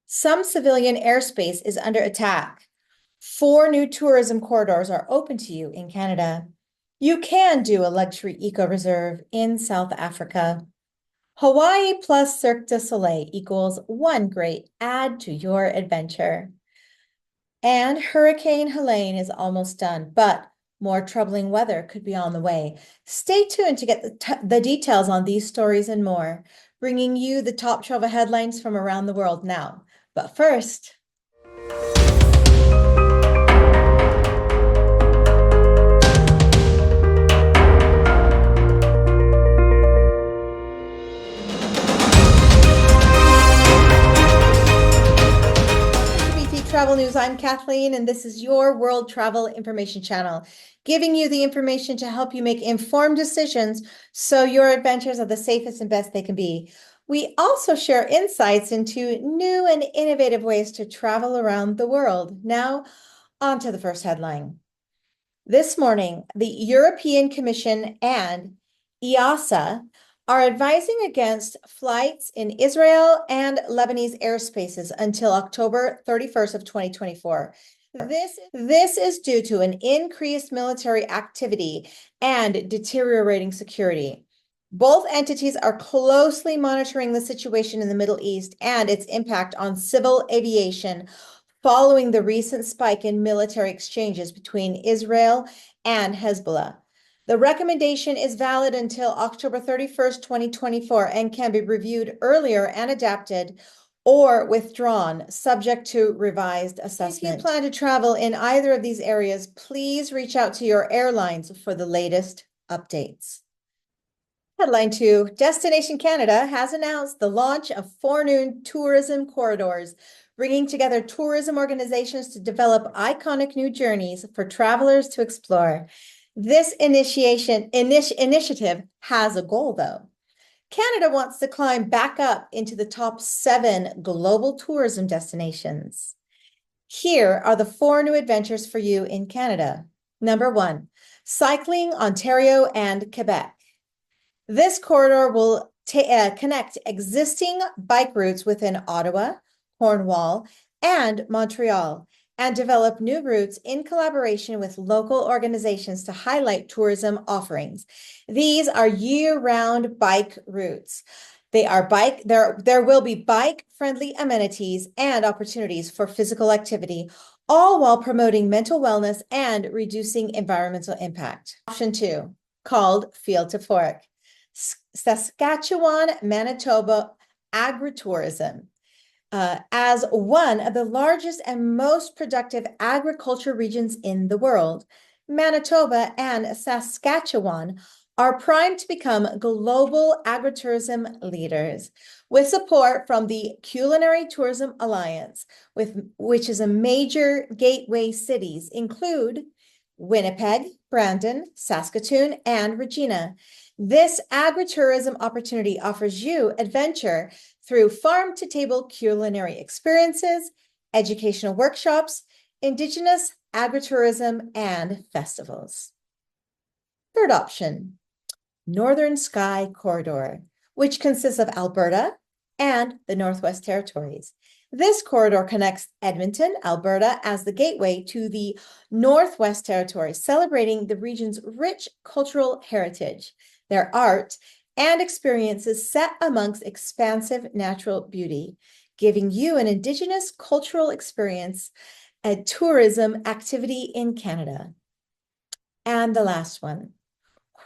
Some civilian airspace is under attack. 4 new tourism corridors are open to you in Canada. You can do a luxury eco-reserve in South Africa. Hawaii plus Cirque du Soleil equals one great add to your adventure. And Hurricane Helene is almost done, but more troubling weather could be on the way. Stay tuned to get the details on these stories and more, bringing you the top travel headlines from around the world now. But first, Travel News. I'm Kathleen, and this is your World Travel Information Channel, giving you the information to help you make informed decisions so your adventures are the safest and best they can be. We also share insights into new and innovative ways to travel around the world. Now, on to the first headline. This morning, the European Commission and EASA are advising against flights in Israel and Lebanese airspaces until October 31st of 2024. This is due to an increased military activity and deteriorating security. Both entities are closely monitoring the situation in the Middle East and its impact on civil aviation following the recent spike in military exchanges between Israel and Hezbollah. The recommendation is valid until October 31st, 2024, and can be reviewed earlier and adapted or withdrawn, subject to revised assessment. If you plan to travel in either of these areas, please reach out to your airlines for the latest updates. Headline 2, Destination Canada has announced the launch of 4 new tourism corridors, bringing together tourism organizations to develop iconic new journeys for travelers to explore. This initiative has a goal, though. Canada wants to climb back up into the top 7 global tourism destinations. Here are the 4 new adventures for you in Canada. Number 1, Cycling Ontario and Quebec. This corridor will connect existing bike routes within Ottawa, Cornwall, and Montreal, and develop new routes in collaboration with local organizations to highlight tourism offerings. These are year-round bike routes. There will be bike-friendly amenities and opportunities for physical activity, all while promoting mental wellness and reducing environmental impact. Option 2, called Field to Fork. Saskatchewan, Manitoba agritourism. As one of the largest and most productive agriculture regions in the world, Manitoba and Saskatchewan are primed to become global agritourism leaders. With support from the Culinary Tourism Alliance, which is a major gateway cities include Winnipeg, Brandon, Saskatoon, and Regina. This agritourism opportunity offers you adventure through farm-to-table culinary experiences, educational workshops, Indigenous agritourism, and festivals. Third option, Northern Sky Corridor, which consists of Alberta and the Northwest Territories. This corridor connects Edmonton, Alberta, as the gateway to the Northwest Territories, celebrating the region's rich cultural heritage, their art, and experiences set amongst expansive natural beauty, giving you an Indigenous cultural experience, a tourism activity in Canada. And the last one,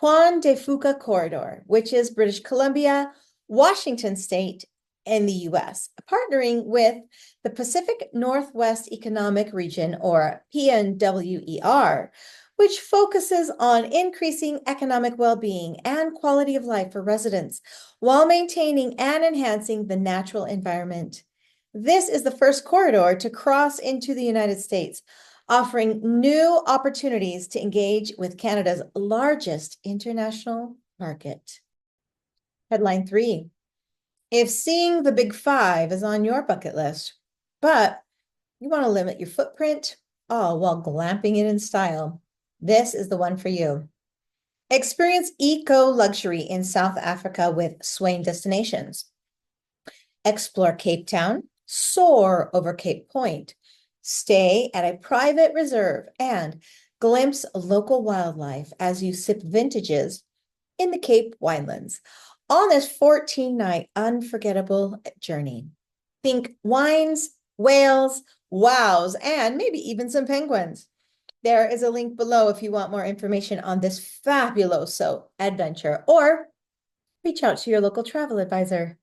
Juan de Fuca Corridor, which is British Columbia, Washington State, in the U.S., partnering with the Pacific Northwest Economic Region, or PNWER, which focuses on increasing economic well-being and quality of life for residents while maintaining and enhancing the natural environment. This is the first corridor to cross into the United States, offering new opportunities to engage with Canada's largest international market. Headline 3. If seeing the Big Five is on your bucket list, but you want to limit your footprint, all while glamping it in style, this is the one for you. Experience eco-luxury in South Africa with Swain Destinations. Explore Cape Town, soar over Cape Point, stay at a private reserve, and glimpse local wildlife as you sip vintages in the Cape Winelands on this 14-night unforgettable journey. Think wines, whales, wows, and maybe even some penguins. There is a link below if you want more information on this fabuloso adventure, or reach out to your local travel advisor.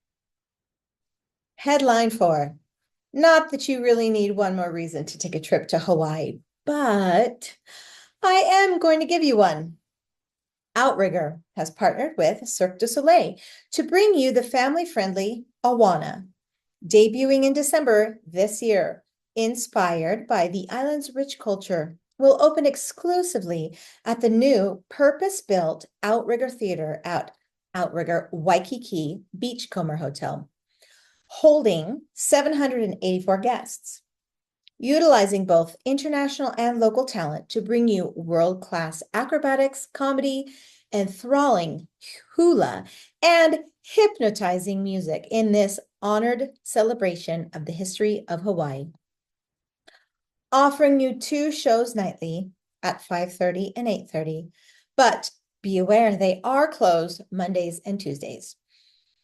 Headline 4. Not that you really need one more reason to take a trip to Hawaii, but I am going to give you one. Outrigger has partnered with Cirque du Soleil to bring you the family-friendly Awana, debuting in December this year. Inspired by the island's rich culture, will open exclusively at the new purpose-built Outrigger Theater at Outrigger Waikiki Beachcomber Hotel, holding 784 guests. Utilizing both international and local talent to bring you world-class acrobatics, comedy, enthralling hula, and hypnotizing music in this honored celebration of the history of Hawaii. Offering you 2 shows nightly at 5:30 and 8:30, but be aware they are closed Mondays and Tuesdays.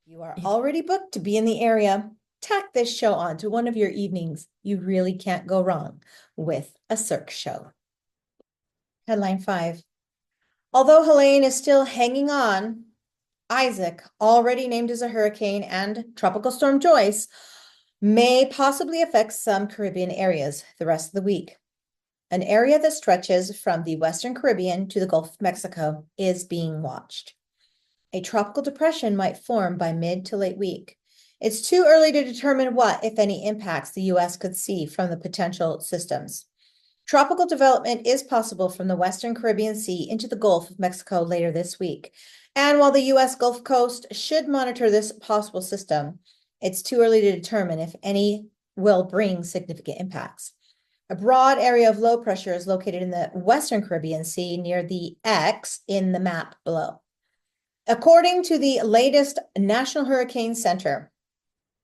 You are already booked to be in the area. Tack this show on to one of your evenings. You really can't go wrong with a cirque show. Headline 5. Although Helene is still hanging on, Isaac, already named as a hurricane, and Tropical Storm Joyce may possibly affect some Caribbean areas the rest of the week. An area that stretches from the Western Caribbean to the Gulf of Mexico is being watched. A tropical depression might form by mid to late week. It's too early to determine what, if any, impacts the U.S. could see from the potential systems. Tropical development is possible from the Western Caribbean Sea into the Gulf of Mexico later this week. And while the U.S. Gulf Coast should monitor this possible system, it's too early to determine if any will bring significant impacts. A broad area of low pressure is located in the Western Caribbean Sea near the X in the map below. According to the latest National Hurricane Center,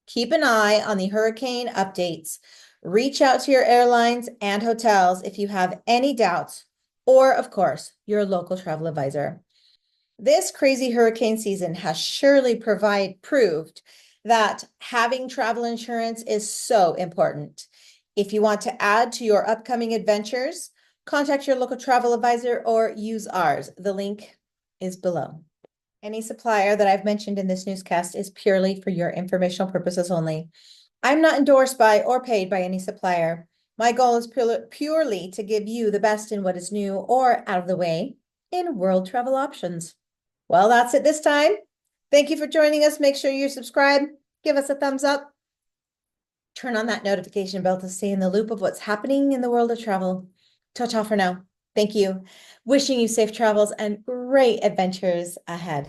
keep an eye on the hurricane updates. Reach out to your airlines and hotels if you have any doubts, or, of course, your local travel advisor. This crazy hurricane season has surely proved that having travel insurance is so important. If you want to add to your upcoming adventures, contact your local travel advisor or use ours. The link is below. Any supplier that I've mentioned in this newscast is purely for your informational purposes only. I'm not endorsed by or paid by any supplier. My goal is purely to give you the best in what is new or out of the way in world travel options. Well, that's it this time. Thank you for joining us. Make sure you subscribe, give us a thumbs up, turn on that notification bell to stay in the loop of what's happening in the world of travel. Ta-ta for now. Thank you. Wishing you safe travels and great adventures ahead.